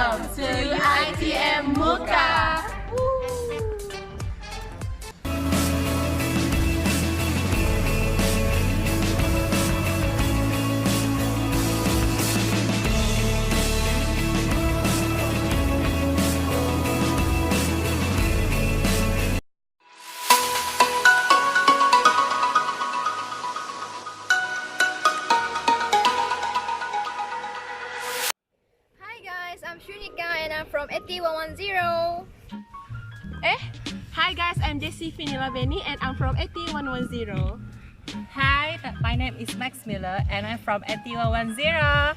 Welcome to UiTM Mukah. I'm Shunika and I'm from AT110. Hi guys, I'm Jayse and I'm from AT110. Hi, my name is Max Miller and I'm from AT110.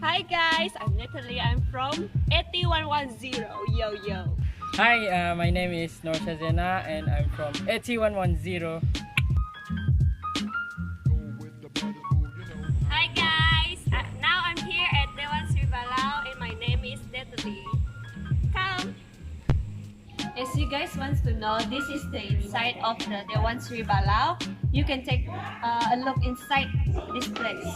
Hi guys, I'm Natalie. I'm from AT110. Yo yo. Hi, my name is Syazliyana and I'm from AT110. Hi guys, now I'm here at Dewan Sri Balau and my name is Natalie. Come. As you guys want to know, this is the inside of the Dewan Sri Balau. You can take a look inside this place.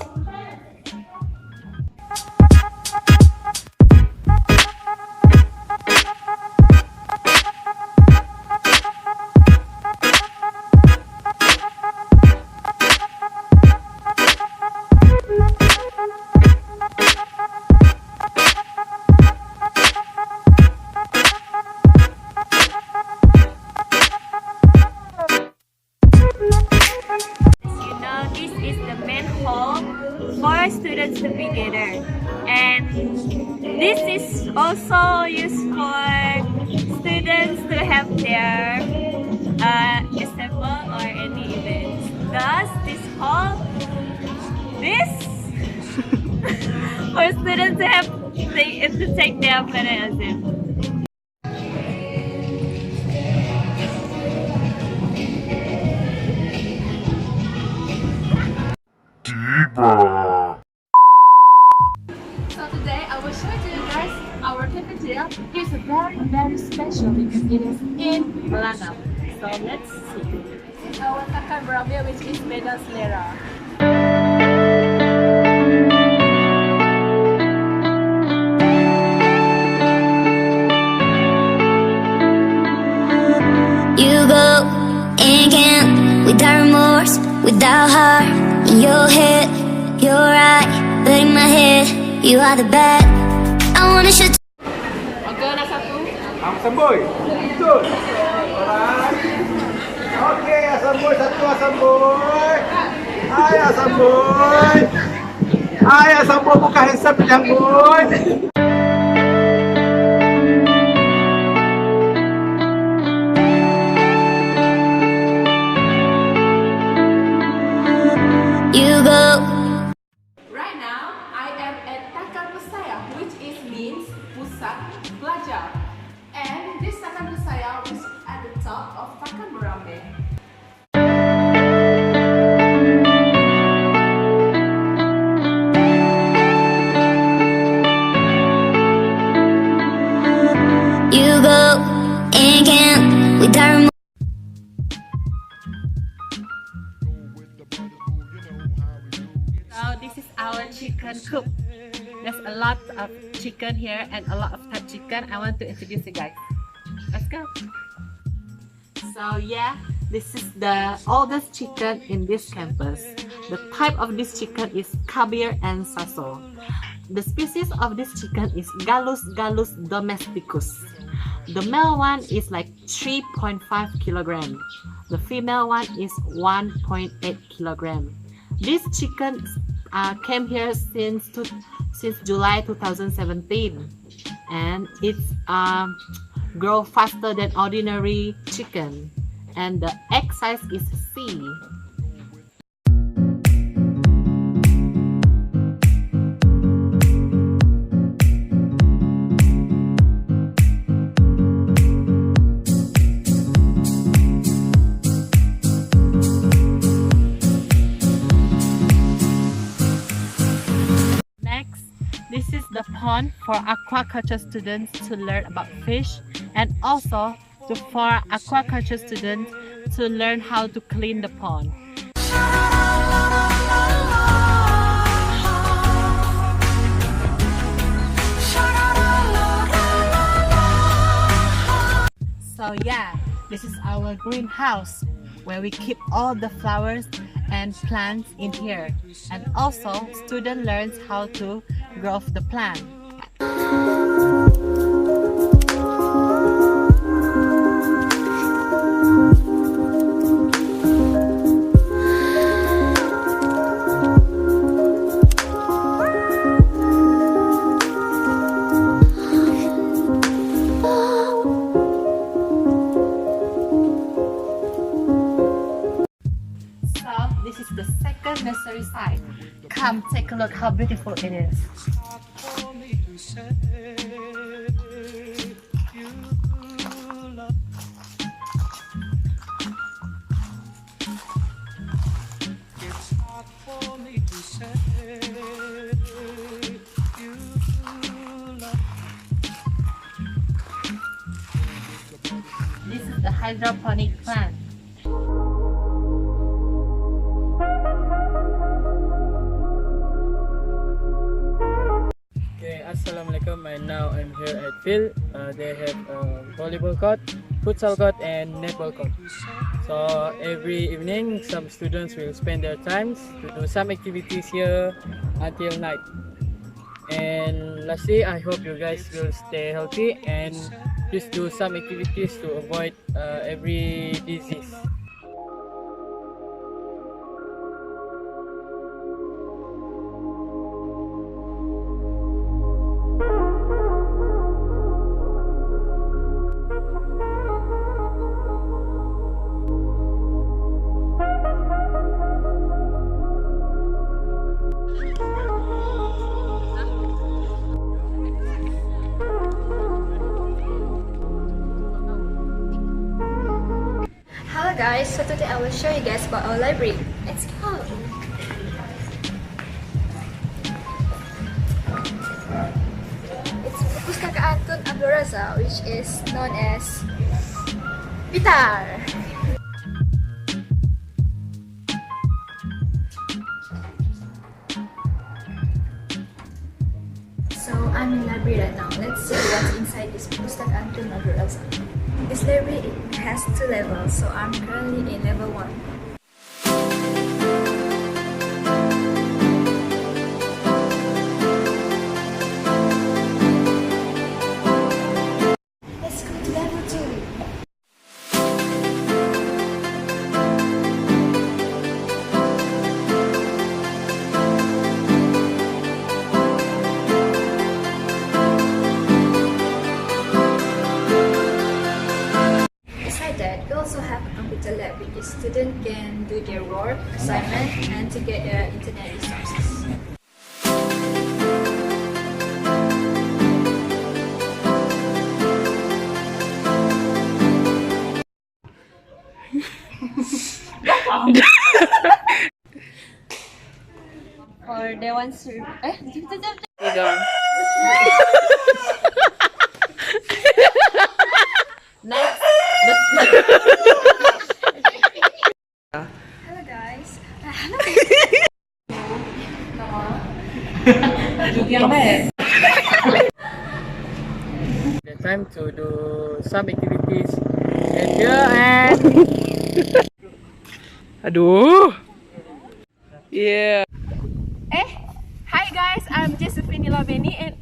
For students to be gathered, and this is also used for students to have their assemble or any events. Thus, this hall, this for students to have to take their plagiarism. So today I will show you guys our cafeteria. It's very special because it is in Belanda. So let's see. Our Takan Berabe, which is Beda Selera. You go and camp without remorse, without heart. In your head, you're right, but in my head, you are the bad. I wanna shoot. Asam boy. Betul. Alright. Okey, asam boy satu asam boy. Hai asam boy. Hai asam boy, buka handsome yang boy. You go. Right now, I am at Takan Pusaya, which means Pusat Belajar. And this Takan Pusaya is at the top of Takan Berabe. You go and camp without remorse. So this is our chicken coop. There's a lot of chicken here and a lot of type chicken. I want to introduce you guys. Let's go. So yeah, this is the oldest chicken in this campus. The type of this chicken is Kabir and Saso. The species of this chicken is Gallus domesticus. The male one is like 3.5 kilogram. The female one is 1.8 kilogram. This chicken came here since July 2017, and it's grow faster than ordinary chicken, and the egg size is C. This is the pond for aquaculture students to learn about fish, and also for aquaculture students to learn how to clean the pond. So yeah, this is our greenhouse where we keep all the flowers and plants in here. And also, student learns how to grow the plant. This is the second nursery site. Come take a look how beautiful it is. This is the hydroponic plant. Assalamualaikum, and now I'm here at field. They have volleyball court, futsal court, and netball court. So every evening, some students will spend their times to do some activities here until night. And lastly, I hope you guys will stay healthy and just do some activities to avoid every disease. Hello guys, so today I will show you guys about our library. Let's go! It's Perpustakaan Tun Abdul Razak, which is known as Pitar. So I'm in library right now. Let's see what's inside this Perpustakaan Tun Abdul Razak. This library has 2 levels, so I'm currently in level 1. Let's go to level 2. We also have a computer lab which students can do their work, assignment, and to get their internet resources. Or they want to Next. Hello guys. The time to do some activities and here and aduh. Yeah. Hi guys, I'm Jayse and